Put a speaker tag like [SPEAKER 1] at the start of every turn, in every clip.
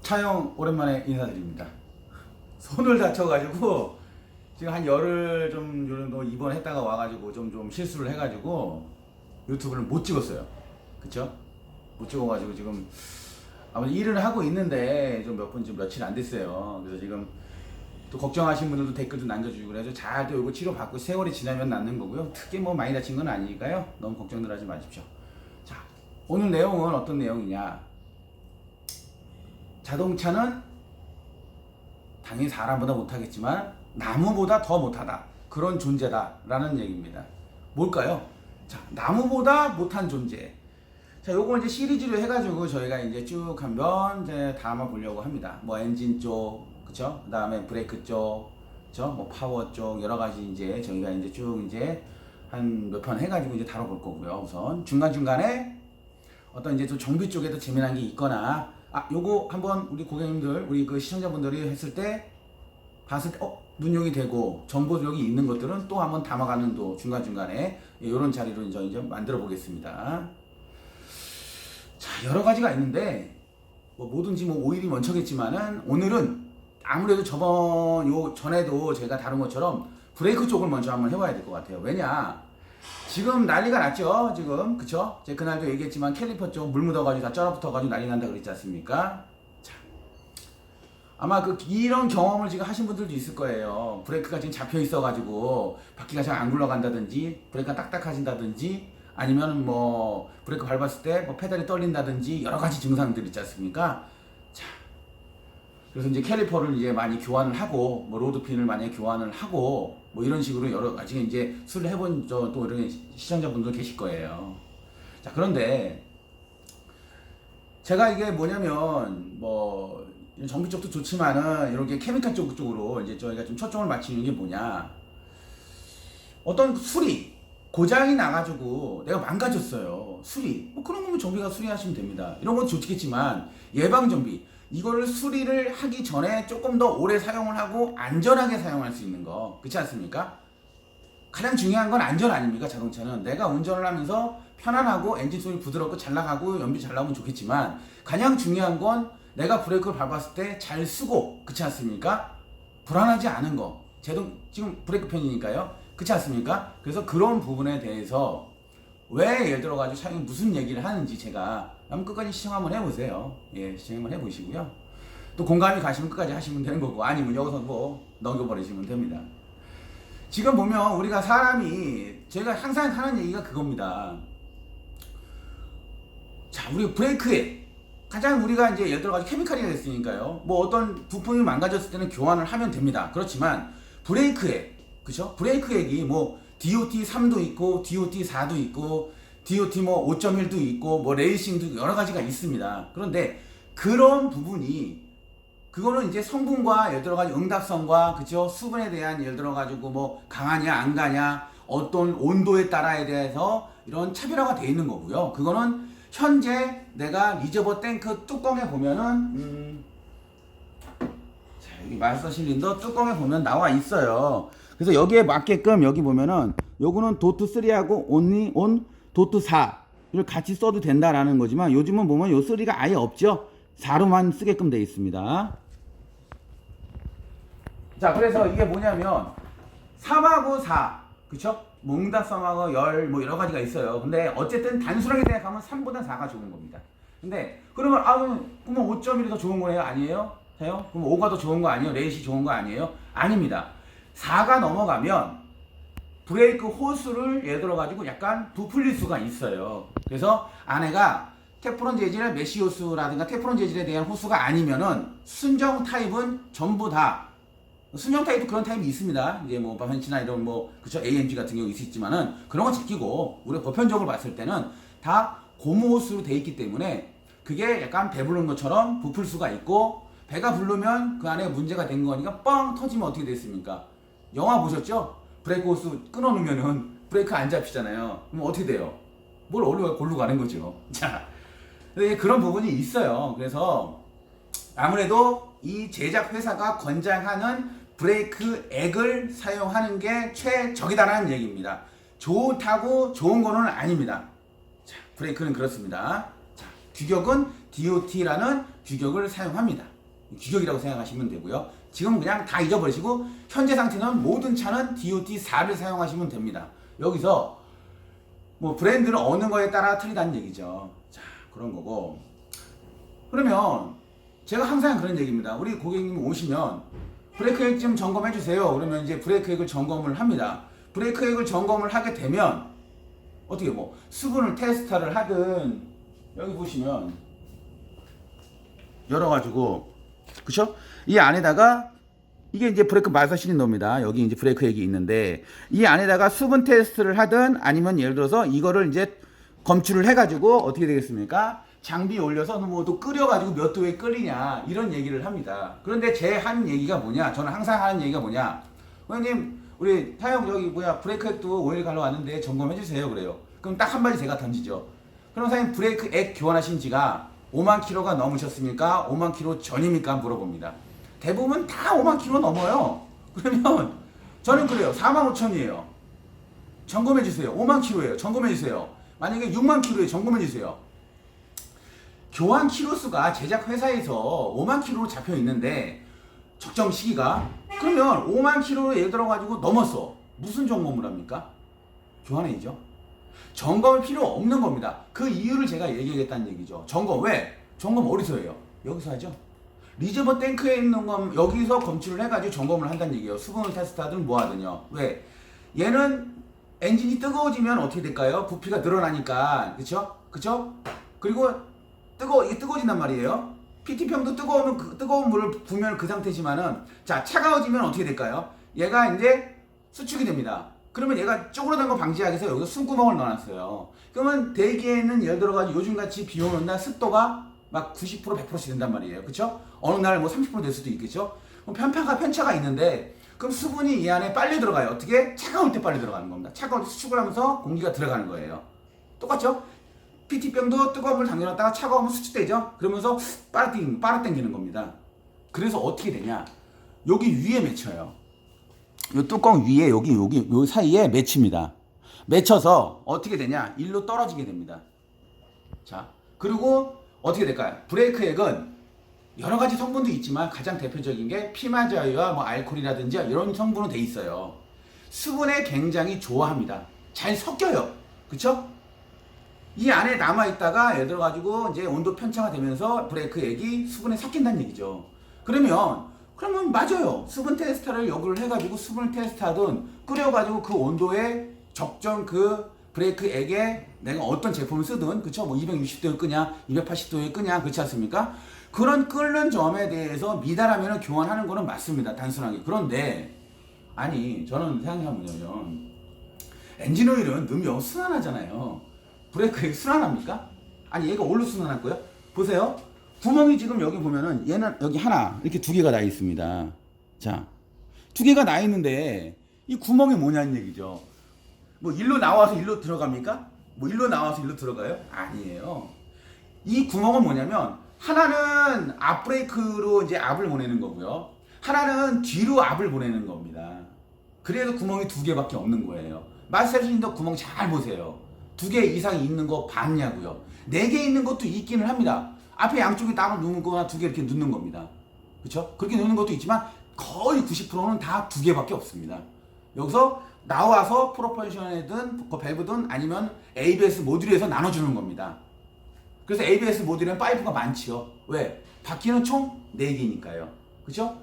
[SPEAKER 1] 차영 오랜만에 인사드립니다. 손을 다쳐가지고 지금 한 열흘 좀 정도 입원했다가 와가지고 좀 실수를 해가지고 유튜브를 못 찍었어요. 그쵸? 못 찍어가지고 지금 아무튼 일을 하고 있는데 좀 몇 분 좀 며칠 안 됐어요. 그래서 지금 또 걱정하신 분들도 댓글도 남겨주시고 그래서 잘 또 이거 치료 받고 세월이 지나면 낫는 거고요. 특히 뭐 많이 다친 건 아니니까요. 너무 걱정들 하지 마십시오. 자, 오늘 내용은 어떤 내용이냐? 자동차는 당연히 사람보다 못하겠지만 나무보다 더 못하다. 그런 존재다라는 얘기입니다. 뭘까요? 자, 나무보다 못한 존재. 자, 요거 이제 시리즈로 해가지고 저희가 이제 쭉 한번 이제 담아 보려고 합니다. 뭐 엔진 쪽, 그쵸? 그 다음에 브레이크 쪽, 그쵸? 뭐 파워 쪽 여러 가지 이제 저희가 이제 쭉 이제 한 몇 편 해가지고 이제 다뤄볼 거고요. 우선 중간중간에 어떤 이제 또 정비 쪽에도 재미난 게 있거나 요거 한번 우리 고객님들, 우리 그 시청자분들이 했을 때 봤을 때 눈여기 되고 정보력이 있는 것들은 또 한번 담아가는 또 중간중간에 이런 자리로 이제 만들어 보겠습니다. 자, 여러 가지가 있는데 뭐 뭐든지 뭐 오일이 먼저겠지만은 오늘은 아무래도 전에도 제가 다룬 것처럼 브레이크 쪽을 먼저 한번 해봐야 될 것 같아요. 왜냐? 지금 난리가 났죠, 지금. 그쵸? 제가 그날도 얘기했지만 캘리퍼 쪽 물 묻어가지고 다 쩔어붙어가지고 난리 난다 그랬지 않습니까? 자, 아마 이런 경험을 지금 하신 분들도 있을 거예요. 브레이크가 지금 잡혀 있어가지고 바퀴가 잘 안 굴러간다든지 브레이크가 딱딱하신다든지 아니면 뭐 브레이크 밟았을 때 뭐 페달이 떨린다든지 여러 가지 증상들 있지 않습니까? 자, 그래서 이제 캘리퍼를 이제 많이 교환을 하고 뭐 로드핀을 많이 교환을 하고 뭐 이런 식으로 여러 가지 이제 수를 해본 또 이런 시청자분들 계실 거예요. 자, 그런데 제가 이게 뭐냐면 뭐 전기 쪽도 좋지만은 이렇게 케미칼 쪽으로 이제 저희가 좀 초점을 맞추는 게 뭐냐, 어떤 수리 고장이 나가지고 내가 망가졌어요. 수리 뭐 그런 거면 정비가 수리하시면 됩니다. 이런 건 좋겠지만 예방 정비, 이거를 수리를 하기 전에 조금 더 오래 사용을 하고 안전하게 사용할 수 있는 거, 그렇지 않습니까? 가장 중요한 건 안전 아닙니까? 자동차는 내가 운전을 하면서 편안하고 엔진 소리 부드럽고 잘 나가고 연비 잘 나오면 좋겠지만 가장 중요한 건 내가 브레이크를 밟았을 때 잘 쓰고, 그렇지 않습니까? 불안하지 않은 거. 지금 브레이크 편이니까요, 그렇지 않습니까? 그래서 그런 부분에 대해서 왜 예를 들어가지고 차량이 무슨 얘기를 하는지 제가 한번 끝까지 시청 한번 해보세요. 예, 시청 한번 해보시고요. 또 공감이 가시면 끝까지 하시면 되는 거고 아니면 여기서 뭐 넘겨버리시면 됩니다. 지금 보면 우리가 사람이, 제가 항상 하는 얘기가 그겁니다. 자, 우리 브레이크에 가장 우리가 이제 예를 들어가지고 케미칼이 됐으니까요. 뭐 어떤 부품이 망가졌을 때는 교환을 하면 됩니다. 그렇지만 브레이크에, 그쵸? 브레이크액이 뭐 DOT 3도 있고 DOT 4도 있고 DOT 뭐 5.1도 있고 뭐 레이싱도 여러 가지가 있습니다. 그런데 그런 부분이, 그거는 이제 성분과 예를 들어가지고 응답성과, 그죠? 수분에 대한 예를 들어가지고 뭐 강하냐 안 가냐 어떤 온도에 따라에 대해서 이런 차별화가 되어 있는 거고요. 그거는 현재 내가 리저버 탱크 뚜껑에 보면은 자, 여기 마스터 실린더 뚜껑에 보면 나와 있어요. 그래서 여기에 맞게끔 여기 보면은 요거는 도트 3하고 온 도트 4를 같이 써도 된다라는 거지만 요즘은 보면 요 3가 아예 없죠. 4로만 쓰게끔 되어 있습니다. 자, 그래서 이게 뭐냐면 3하고 4, 그쵸? 몽다섬하고 열 뭐 여러 가지가 있어요. 근데 어쨌든 단순하게 생각하면 3보다 4가 좋은 겁니다. 근데 그러면 그러면 5.1이 더 좋은 거예요? 아니에요? 해요? 그럼 5가 더 좋은 거 아니에요? 레이시 좋은 거 아니에요? 아닙니다. 4가 넘어가면 브레이크 호스를 예를 들어 가지고 약간 부풀릴 수가 있어요. 그래서 안에가 테프론 재질의 메쉬 호스라든가 테프론 재질에 대한 호스가 아니면은 순정 타입은 전부 다, 순정 타입도 그런 타입이 있습니다. 이제 뭐 바벤치나 이런 뭐 그쵸, AMG 같은 경우 있지만은 그런 건 제끼고 우리가 보편적으로 봤을 때는 다 고무 호스로 돼 있기 때문에 그게 약간 배 부른 것처럼 부풀 수가 있고, 배가 부르면 그 안에 문제가 된 거니까 뻥 터지면 어떻게 됐습니까? 영화 보셨죠? 브레이크 호스 끊어놓으면은 브레이크 안 잡히잖아요. 그럼 어떻게 돼요? 뭘 골로 가는 거죠. 자, 그런 부분이 있어요. 그래서 아무래도 이 제작 회사가 권장하는 브레이크 액을 사용하는 게 최적이다라는 얘기입니다. 좋다고 좋은 거는 아닙니다. 자, 브레이크는 그렇습니다. 자, 규격은 DOT라는 규격을 사용합니다. 규격이라고 생각하시면 되고요. 지금 그냥 다 잊어버리시고 현재 상태는 모든 차는 DOT4를 사용하시면 됩니다. 여기서 뭐 브랜드는 어느 거에 따라 틀리다는 얘기죠. 자, 그런 거고. 그러면 제가 항상 그런 얘기입니다. 우리 고객님 오시면 브레이크액 좀 점검해 주세요. 그러면 이제 브레이크액을 점검을 합니다. 브레이크액을 점검을 하게 되면 어떻게 뭐 수분을 테스트를 하든 여기 보시면 열어가지고 그쵸? 이 안에다가 이게 이제 브레이크 마서 실린더입니다. 여기 이제 브레이크액이 있는데 이 안에다가 수분 테스트를 하든 아니면 예를 들어서 이거를 이제 검출을 해가지고 어떻게 되겠습니까? 장비 올려서 뭐 또 끓여가지고 몇 도에 끓이냐 이런 얘기를 합니다. 그런데 제 하는 얘기가 뭐냐? 저는 항상 하는 얘기가 뭐냐? 고객님 우리 타영 저기 뭐야 브레이크액도 오일 갈러 왔는데 점검해 주세요 그래요. 그럼 딱 한 마디 제가 던지죠. 그럼 사장님 브레이크액 교환하신 지가 5만 킬로가 넘으셨습니까? 5만 킬로 전입니까? 물어봅니다. 대부분 다 5만 킬로 넘어요. 그러면 저는 그래요. 4만 5천이에요. 점검해 주세요. 5만 킬로예요. 점검해 주세요. 만약에 6만 킬로에 점검해 주세요. 교환 킬로 수가 제작 회사에서 5만 킬로로 잡혀 있는데 적정 시기가 그러면 5만 킬로로 예를 들어 가지고 넘었어. 무슨 점검을 합니까? 교환해야죠. 점검이 필요 없는 겁니다. 그 이유를 제가 얘기하겠다는 얘기죠. 점검 왜? 점검 어디서 해요? 여기서 하죠. 리저버 탱크에 있는 건 여기서 검출을 해가지고 점검을 한다는 얘기예요. 수분을 테스트하든 뭐 하든요. 왜? 얘는 엔진이 뜨거워지면 어떻게 될까요? 부피가 늘어나니까 그쵸? 그쵸? 그리고 이게 뜨거워진단 말이에요. PT평도 뜨거운 물을 부으면 그 상태지만은 자 차가워지면 어떻게 될까요? 얘가 이제 수축이 됩니다. 그러면 얘가 쪼그라든 거 방지하기 위해서 여기서 숨구멍을 넣어놨어요. 그러면 대기에는 예를 들어가지고 요즘같이 비 오는 날 습도가 막 90% 100%씩 된단 말이에요. 그쵸? 어느 날 뭐 30%될 수도 있겠죠? 그럼 편차가 있는데 그럼 수분이 이 안에 빨리 들어가요. 어떻게? 차가울 때 빨리 들어가는 겁니다. 차가울 때 수축을 하면서 공기가 들어가는 거예요. 똑같죠? PT병도 뜨거운 물 담겨놨다가 차가우면 수축되죠? 그러면서 빨아당기는 겁니다. 그래서 어떻게 되냐? 여기 위에 맺혀요. 이 뚜껑 위에 여기 사이에 맺힙니다. 맺혀서 어떻게 되냐? 일로 떨어지게 됩니다. 자, 그리고 어떻게 될까요? 브레이크액은 여러 가지 성분도 있지만 가장 대표적인 게 피마자유와 뭐 알코올이라든지 이런 성분으로 돼 있어요. 수분에 굉장히 좋아합니다. 잘 섞여요. 그쵸? 이 안에 남아있다가 예를 들어가지고 이제 온도 편차가 되면서 브레이크액이 수분에 섞인다는 얘기죠. 그러면 맞아요. 수분 테스터를 여기를 해가지고 수분을 테스트하든 끓여가지고 그 온도에 적정 그 브레이크액에 내가 어떤 제품을 쓰든 그쵸? 뭐 260도에 끄냐 280도에 끄냐 그렇지 않습니까? 그런 끓는 점에 대해서 미달하면 교환하는 거는 맞습니다. 단순하게. 그런데 아니 저는 생각해보면 엔진 오일은 넣으면 순환하잖아요. 브레이크액 순환합니까? 아니 얘가 뭘로 순환할 거예요? 보세요. 구멍이 지금 여기 보면은 얘는 여기 하나 이렇게 두 개가 나 있습니다. 자, 두 개가 나 있는데 이 구멍이 뭐냐는 얘기죠. 뭐 일로 나와서 일로 들어갑니까? 뭐 일로 나와서 일로 들어가요? 아니에요. 이 구멍은 뭐냐면 하나는 앞 브레이크로 이제 압을 보내는 거고요. 하나는 뒤로 압을 보내는 겁니다. 그래서 구멍이 두 개밖에 없는 거예요. 마스터 실린더 구멍 잘 보세요. 두 개 이상이 있는 거 봤냐고요. 네 개 있는 것도 있기는 합니다. 앞에 양쪽에 땀을 넣는 거나 두 개 이렇게 넣는 겁니다. 그렇죠? 그렇게 넣는 것도 있지만 거의 90%는 다 두 개밖에 없습니다. 여기서 나와서 프로포션이든 밸브든 아니면 ABS 모듈에서 나눠주는 겁니다. 그래서 ABS 모듈에는 파이프가 많지요. 왜? 바퀴는 총 4개니까요. 그렇죠?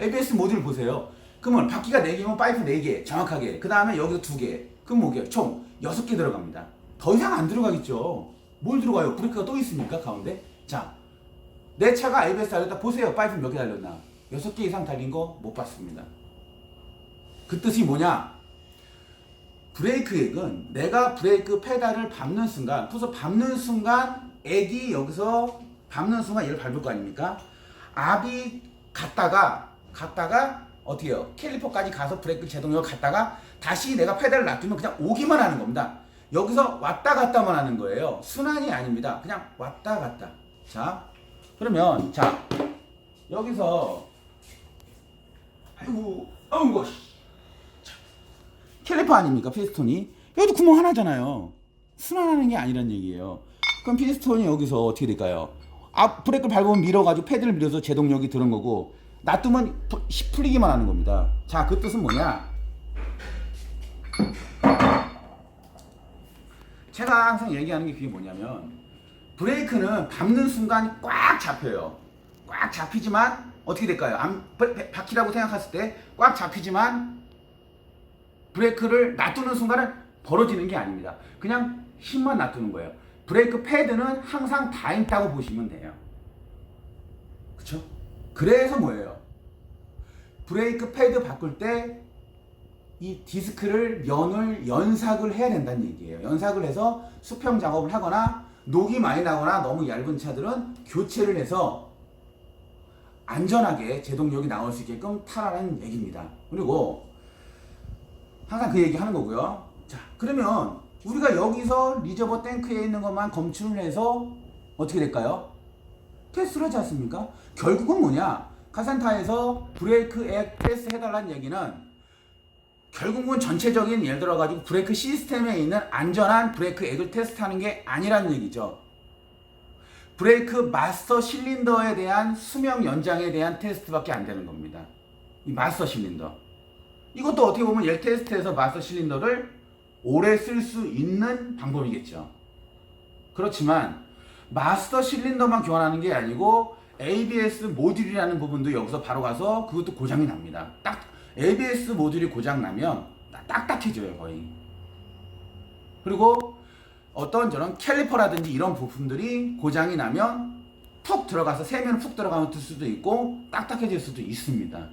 [SPEAKER 1] ABS 모듈 보세요. 그러면 바퀴가 4개면 파이프 4개 정확하게. 그 다음에 여기서 2개. 그럼 뭐게요? 총 6개 들어갑니다. 더 이상 안 들어가겠죠. 뭘 들어가요? 브레이크가 또 있습니까? 가운데? 자, 내 차가 ABS 달렸다. 보세요. 파이프 몇 개 달렸나? 6개 이상 달린 거 못 봤습니다. 그 뜻이 뭐냐? 브레이크액은 내가 브레이크 페달을 밟는 순간, 그래서 밟는 순간 액이 여기서 밟는 순간 얘를 밟을 거 아닙니까? 압이 갔다가 어떻게 해요? 캘리퍼까지 가서 브레이크 제동력을 갔다가 다시 내가 페달을 놔두면 그냥 오기만 하는 겁니다. 여기서 왔다 갔다만 하는 거예요. 순환이 아닙니다. 그냥 왔다 갔다. 자, 그러면 자 여기서 아이고 캘리퍼 아닙니까? 피스톤이 여기도 구멍 하나잖아요. 순환하는 게 아니란 얘기예요. 그럼 피스톤이 여기서 어떻게 될까요? 브레이크를 밟으면 밀어가지고 패드를 밀어서 제동력이 드는 거고, 놔두면 풀리기만 하는 겁니다. 자, 그 뜻은 뭐냐? 제가 항상 얘기하는 게 그게 뭐냐면, 브레이크는 밟는 순간 꽉 잡혀요. 꽉 잡히지만 어떻게 될까요? 바퀴라고 생각했을 때 꽉 잡히지만 브레이크를 놔두는 순간은 벌어지는 게 아닙니다. 그냥 힘만 놔두는 거예요. 브레이크 패드는 항상 다 있다고 보시면 돼요. 그쵸? 그래서 뭐예요? 브레이크 패드 바꿀 때 이 디스크를 면을 연삭을 해야 된다는 얘기예요. 연삭을 해서 수평 작업을 하거나 녹이 많이 나거나 너무 얇은 차들은 교체를 해서 안전하게 제동력이 나올 수 있게끔 타라는 얘기입니다. 그리고 항상 그 얘기 하는 거고요. 자, 그러면 우리가 여기서 리저버 탱크에 있는 것만 검출을 해서 어떻게 될까요? 테스트를 하지 않습니까? 결국은 뭐냐? 카센터에서 브레이크 액 테스트 해달라는 얘기는 결국은 전체적인 예를 들어 가지고 브레이크 시스템에 있는 안전한 브레이크 액을 테스트하는 게 아니라는 얘기죠. 브레이크 마스터 실린더에 대한 수명 연장에 대한 테스트밖에 안 되는 겁니다. 이 마스터 실린더. 이것도 어떻게 보면 열 테스트에서 마스터 실린더를 오래 쓸 수 있는 방법이겠죠. 그렇지만 마스터 실린더만 교환하는 게 아니고 ABS 모듈이라는 부분도 여기서 바로 가서 그것도 고장이 납니다. ABS 모듈이 고장 나면 딱딱해져요, 거의. 그리고 어떤 저런 캘리퍼라든지 이런 부품들이 고장이 나면 푹 들어가서 세면 푹 들어가면 들 수도 있고 딱딱해질 수도 있습니다.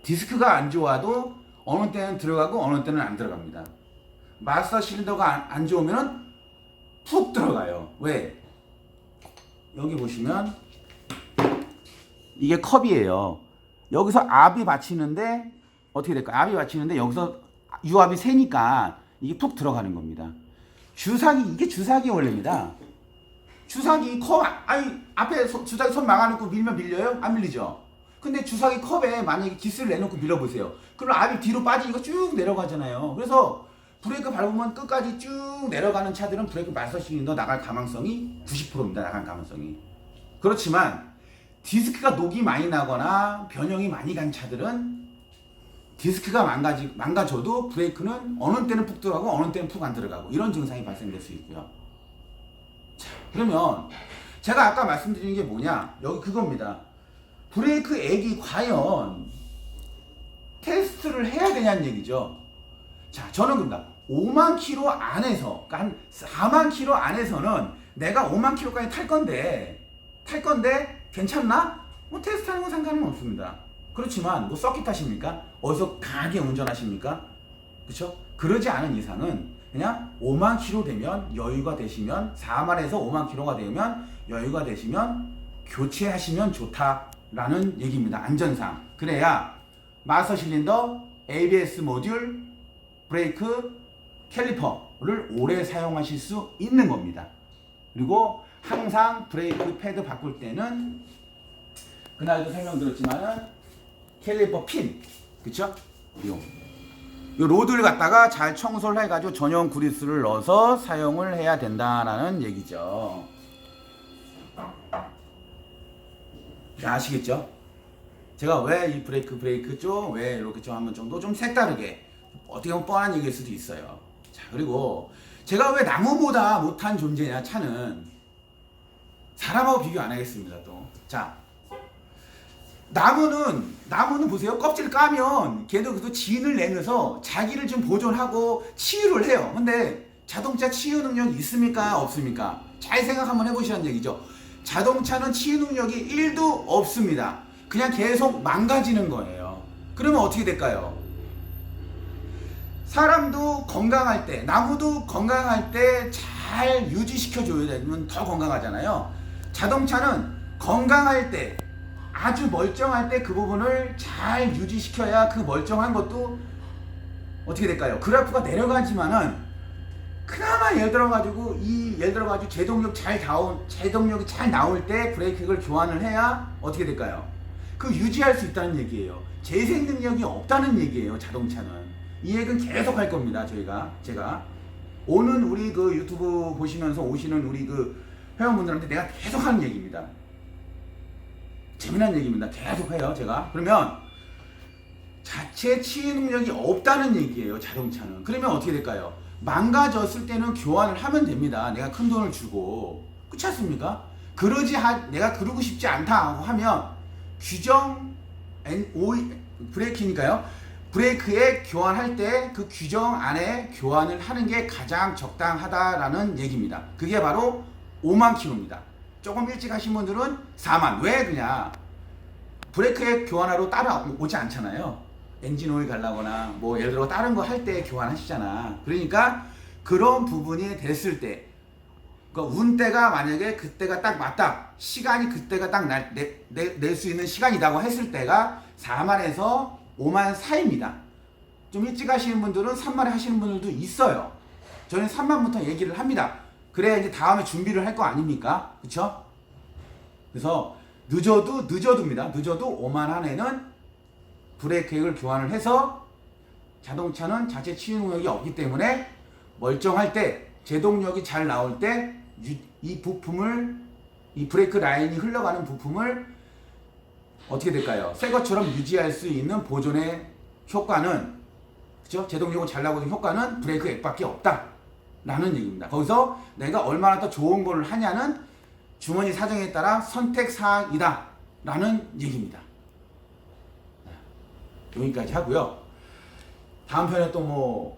[SPEAKER 1] 디스크가 안 좋아도 어느 때는 들어가고 어느 때는 안 들어갑니다. 마스터 실린더가 안 좋으면 푹 들어가요. 왜? 여기 보시면 이게 컵이에요. 여기서 압이 받치는데 어떻게 될까요? 압이 받치는데 여기서 유압이 세니까 이게 푹 들어가는 겁니다. 이게 주사기 원리입니다. 주사기 컵, 앞에 주사기 손 막아놓고 밀면 밀려요? 안 밀리죠? 근데 주사기 컵에 만약에 기스를 내놓고 밀어보세요. 그럼 압이 뒤로 빠지니까 쭉 내려가잖아요. 그래서 브레이크 밟으면 끝까지 쭉 내려가는 차들은 브레이크 마스터 실린더 나갈 가망성이 90%입니다. 나갈 가망성이. 그렇지만 디스크가 녹이 많이 나거나 변형이 많이 간 차들은 디스크가 망가져도 브레이크는 어느 때는 푹 들어가고 어느 때는 푹 안 들어가고 이런 증상이 발생될 수 있고요. 자, 그러면 제가 아까 말씀드린 게 뭐냐? 여기 그겁니다. 브레이크 액이 과연 테스트를 해야 되냐는 얘기죠. 자, 저는 그런다. 5만 킬로 안에서, 그러니까 한 4만 킬로 안에서는 내가 5만 킬로까지 탈 건데 괜찮나? 뭐 테스트하는 건 상관은 없습니다. 그렇지만 뭐 서킷 하십니까? 어디서 강하게 운전하십니까? 그렇죠? 그러지 않은 이상은 그냥 5만 킬로 되면 여유가 되시면 4만에서 5만 킬로가 되면 여유가 되시면 교체하시면 좋다라는 얘기입니다. 안전상. 그래야 마스터 실린더, ABS 모듈, 브레이크, 캘리퍼를 오래 사용하실 수 있는 겁니다. 그리고 항상 브레이크 패드 바꿀 때는 그날도 설명드렸지만은 캘리퍼 핀, 그쵸? 요 로드를 갖다가 잘 청소를 해가지고 전용 그리스를 넣어서 사용을 해야 된다라는 얘기죠. 아시겠죠? 제가 왜 이 브레이크 쪽 왜 이렇게 좀 한번 정도 좀 색다르게 어떻게 보면 뻔한 얘기일 수도 있어요. 자, 그리고 제가 왜 나무보다 못한 존재냐, 차는 사람하고 비교 안 하겠습니다. 또 자, 나무는 보세요. 껍질 까면 걔도 그래도 진을 내면서 자기를 좀 보존하고 치유를 해요. 근데 자동차 치유 능력이 있습니까? 없습니까? 잘 생각 한번 해보시라는 얘기죠. 자동차는 치유 능력이 1도 없습니다. 그냥 계속 망가지는 거예요. 그러면 어떻게 될까요? 사람도 건강할 때, 나무도 건강할 때 잘 유지시켜줘야 되면 더 건강하잖아요. 자동차는 건강할 때, 아주 멀쩡할 때 그 부분을 잘 유지시켜야 그 멀쩡한 것도 어떻게 될까요? 그래프가 내려가지만은 그나마 예를 들어가지고 제동력이 잘 나올 때 브레이크를 교환을 해야 어떻게 될까요? 그 유지할 수 있다는 얘기예요. 재생 능력이 없다는 얘기예요. 자동차는. 이 얘기는 계속 할 겁니다. 제가 오는 우리 그 유튜브 보시면서 오시는 우리 그 회원분들한테 내가 계속 하는 얘기입니다. 재미난 얘기입니다. 계속 해요, 제가. 그러면 자체 치유 능력이 없다는 얘기예요, 자동차는. 그러면 어떻게 될까요? 망가졌을 때는 교환을 하면 됩니다. 내가 큰 돈을 주고. 그렇지 않습니까? 내가 그러고 싶지 않다 하면 규정 브레이크니까요. 브레이크에 교환할 때 그 규정 안에 교환을 하는 게 가장 적당하다라는 얘기입니다. 그게 바로 5만 킬로입니다. 조금 일찍 하신 분들은 4만. 왜 그냥 브레이크에 교환하러 따라오지 않잖아요. 엔진 오일 갈라거나 뭐 예를 들어 다른 거 할 때 교환하시잖아. 그러니까 그런 부분이 됐을 때, 그러니까 운때가 만약에 그때가 딱 맞다, 시간이 그때가 딱 낼 수 있는 시간이라고 했을 때가 4만에서 5만 사이입니다. 좀 일찍 하시는 분들은 3만에 하시는 분들도 있어요. 저는 3만부터 얘기를 합니다. 그래야 이제 다음에 준비를 할 거 아닙니까? 그쵸? 그래서 늦어도입니다. 늦어도 5만 안에는 브레이크액을 교환을 해서, 자동차는 자체 치유 능력이 없기 때문에 멀쩡할 때, 제동력이 잘 나올 때 이 부품을, 이 브레이크 라인이 흘러가는 부품을 어떻게 될까요? 새 것처럼 유지할 수 있는 보존의 효과는, 그죠? 제동력은 잘 나오는 효과는 브레이크 액밖에 없다 라는 얘기입니다. 거기서 내가 얼마나 더 좋은 걸 하냐는 주머니 사정에 따라 선택사항이다 라는 얘기입니다. 여기까지 하고요. 다음 편에 또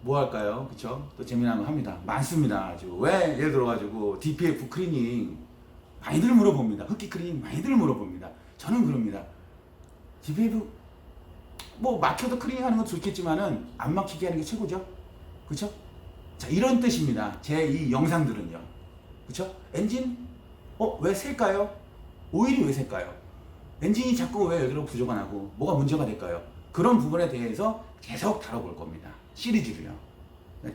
[SPEAKER 1] 뭐 할까요? 그쵸? 또 재미난 거 합니다. 많습니다. 아주. 왜? 예를 들어가지고 DPF 클리닝 많이들 물어봅니다. 흡기 클리닝 많이들 물어봅니다. 저는 그럽니다. DPF 막혀도 클리닝 하는 건 좋겠지만은 안 막히게 하는 게 최고죠. 그쵸? 자, 이런 뜻입니다. 제 이 영상들은요. 그쵸? 엔진? 왜 셀까요? 오일이 왜 셀까요? 엔진이 자꾸 왜 여기로 부조가 나고 뭐가 문제가 될까요? 그런 부분에 대해서 계속 다뤄볼 겁니다. 시리즈로요.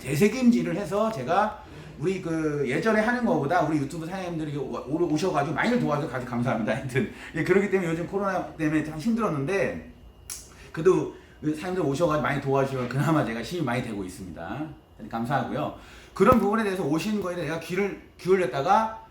[SPEAKER 1] 대세김질을 해서 제가 우리 예전에 하는 거보다 우리 유튜브 사장님들이 오셔가지고 많이 도와줘서 아주 감사합니다. 하여튼 그렇기 때문에 요즘 코로나 때문에 참 힘들었는데 그래도 사장님들 오셔가지고 많이 도와주시면 그나마 제가 힘이 많이 되고 있습니다. 감사하고요. 그런 부분에 대해서 오신 거에 내가 귀를 기울였다가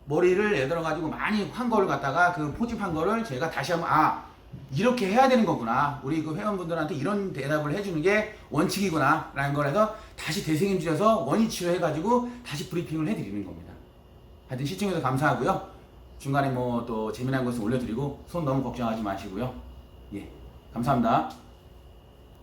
[SPEAKER 1] 머리를 예를 들어가지고 많이 한 거를 갖다가 그 포집한 거를 제가 다시 한번 이렇게 해야 되는 거구나, 우리 회원분들한테 이런 대답을 해주는 게 원칙이구나 라는 걸 해서 다시 대세김질해서 원위치로 해가지고 다시 브리핑을 해드리는 겁니다. 하여튼 시청해주셔서 감사하고요. 중간에 또 재미난 것을 올려드리고 손 너무 걱정하지 마시고요. 예, 감사합니다.